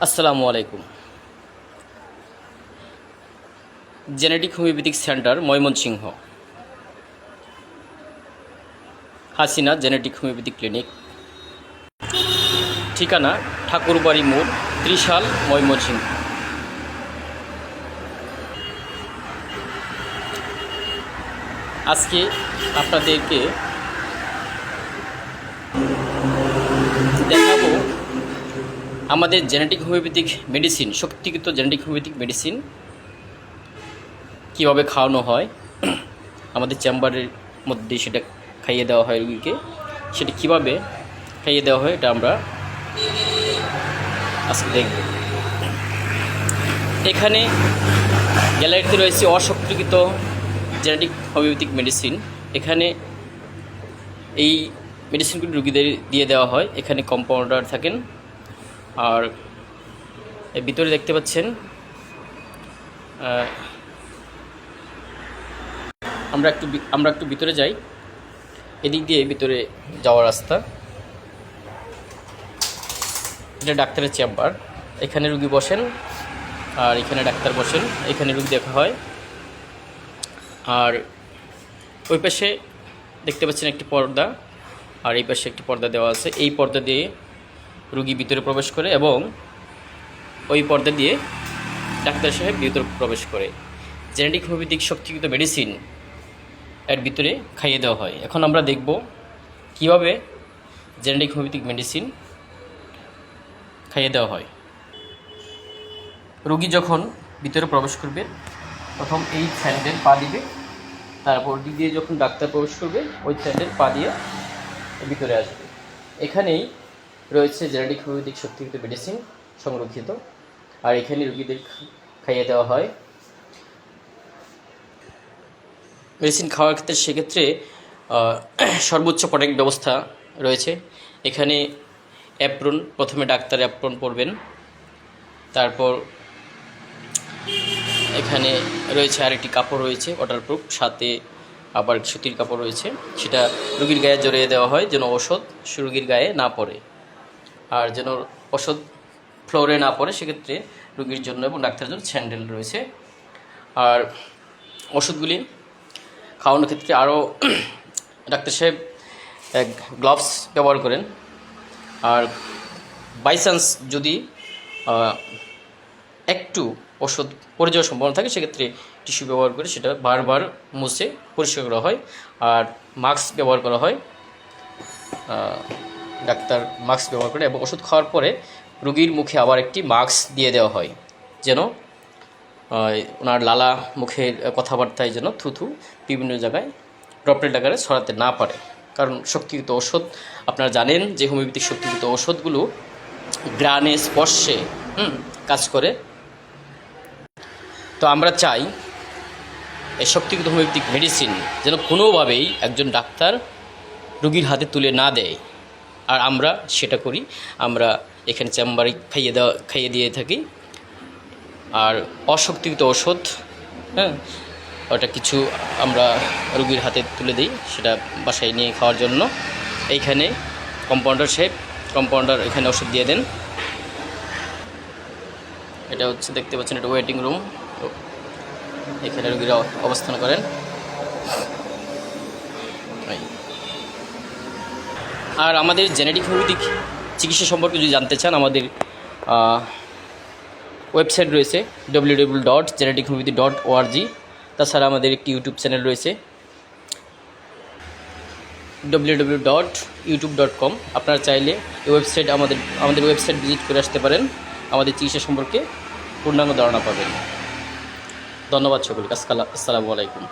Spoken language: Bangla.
আসসালামু আলাইকুম। Genetic homeopathic centre Mymensingh, Hasina genetic homeopathic clinic, ঠিকানা ঠাকুরবাড়ি মোড়, ত্রিশাল, ময়মনসিংহ। আজকে আপনাদেরকে দেখাবো আমাদের জেনেটিক হোমিওপ্যাথিক মেডিসিন, শক্তিযুক্ত জেনেটিক হোমিওপ্যাথিক মেডিসিন কীভাবে খাওয়ানো হয়। আমাদের চেম্বারের মধ্যে সেটা খাইয়ে দেওয়া হয় রুগীকে। সেটা কীভাবে খাইয়ে দেওয়া হয় এটা আমরা আজকে দেখব। এখানে গ্যালারিতে রয়েছে অশক্তিকৃত জেনেটিক হোমিওপ্যাথিক মেডিসিন। এখানে এই মেডিসিনগুলি রুগীদের দিয়ে দেওয়া হয়। এখানে কম্পাউন্ডার থাকেন। আর এর ভিতরে দেখতে পাচ্ছেন আমরা একটু ভিতরে যাই। এদিক দিয়ে ভিতরে যাওয়ার রাস্তা। এটা ডাক্তারের চেম্বার। এখানে রুগী বসেন আর এখানে ডাক্তার বসেন। এখানে রুগী দেখা হয়। আর ওই পাশে দেখতে পাচ্ছেন একটি পর্দা, আর এই পাশে একটি পর্দা দেওয়া আছে। এই পর্দা দিয়ে রুগী ভিতরে প্রবেশ করে এবং ওই পর্দা দিয়ে ডাক্তার সাহেব ভিতরে প্রবেশ করে। জেনেটিক হোমিওপ্যাথিক শক্তিযুক্ত মেডিসিন এর ভিতরে খাইয়ে দেওয়া হয়। এখন আমরা দেখব কীভাবে জেনেটিক হোমিওপ্যাথিক মেডিসিন খাইয়ে দেওয়া হয়। রুগী যখন ভিতরে প্রবেশ করবে প্রথম এই স্যান্ডেল পা দিবে, তারপর দিক দিয়ে যখন ডাক্তার প্রবেশ করবে ওই স্যান্ডেল পা দিয়ে ভিতরে আসবে। এখানেই রয়েছে জেনেটিক হোমিওপ্যাথিক শক্তিযুক্ত মেডিসিন সংরক্ষিত, আর এখানে রুগীদের খাইয়ে দেওয়া হয়। মেডিসিন খাওয়ার ক্ষেত্রে সেক্ষেত্রে সর্বোচ্চ প্রোটেক্ট ব্যবস্থা রয়েছে। এখানে অ্যাপ্রন, প্রথমে ডাক্তার অ্যাপ্রন পরবেন, তারপর এখানে রয়েছে আরেকটি কাপড় রয়েছে ওয়াটারপ্রুফ, সাথে আবার সুতির কাপড় রয়েছে। সেটা রুগীর গায়ে জড়িয়ে দেওয়া হয় যেন ওষুধ রুগীর গায়ে না পড়ে, আর যেন ওষুধ ফ্লোরে না পড়ে। সেক্ষেত্রে রুগীর জন্য এবং ডাক্তারের জন্য স্যান্ডেল রয়েছে। আর ওষুধগুলি খাওয়ানোর ক্ষেত্রে আরও ডাক্তার সাহেব গ্লাভস ব্যবহার করেন। আর বাই চান্স যদি একটু ওষুধ পড়ে যাওয়ার সম্ভাবনা থাকে সেক্ষেত্রে টিস্যু ব্যবহার করে সেটা বারবার মুছে পরিষ্কার করা হয়। আর মাস্ক ব্যবহার করা হয়, ডাক্তার মাস্ক ব্যবহার করে, এবং ওষুধ খাওয়ার পরে রুগীর মুখে আবার একটি মাস্ক দিয়ে দেওয়া হয় যেন ওনার লালা মুখের কথাবার্তায় যেন থুথু বিভিন্ন জায়গায় ড্রপলেট আকারে ছড়াতে না পারে। কারণ শক্তিযুক্ত ওষুধ আপনারা জানেন যে হোমিওপ্যাথিক শক্তিযুক্ত ওষুধগুলো ঘ্রাণে স্পর্শে কাজ করে। তো আমরা চাই এই শক্তিযুক্ত হোমিওপ্যাথিক মেডিসিন যেন কোনোভাবেই একজন ডাক্তার রুগীর হাতে তুলে না দেয়, আর আমরা সেটা করি। আমরা এখানে চেম্বারে খাইয়ে দিয়ে থাকি। আর অশক্তিযুক্ত ওষুধ ওটা কিছু আমরা রুগীর হাতে তুলে দিই, সেটা বাসায় নিয়ে খাওয়ার জন্য। এইখানে কম্পাউন্ডার এখানে ওষুধ দিয়ে দেন। এটা হচ্ছে দেখতে পাচ্ছেন, এটা ওয়েটিং রুম। তো এখানে রুগীরা অবস্থান করেন। আর আমাদের জেনেটিক হোমিওপ্যাথিক চিকিৎসা সম্পর্কে যদি জানতে চান, আমাদের ওয়েবসাইট রয়েছে www.genetichomeopathy.org। তাছাড়া আমাদের একটি ইউটিউব চ্যানেল রয়েছে www.youtube.com। আপনারা চাইলে এই ওয়েবসাইট আমাদের ওয়েবসাইট ভিজিট করে আসতে পারেন, আমাদের চিকিৎসা সম্পর্কে পূর্ণাঙ্গ ধারণা পাবেন। ধন্যবাদ সকলকে। আসসালামু আলাইকুম।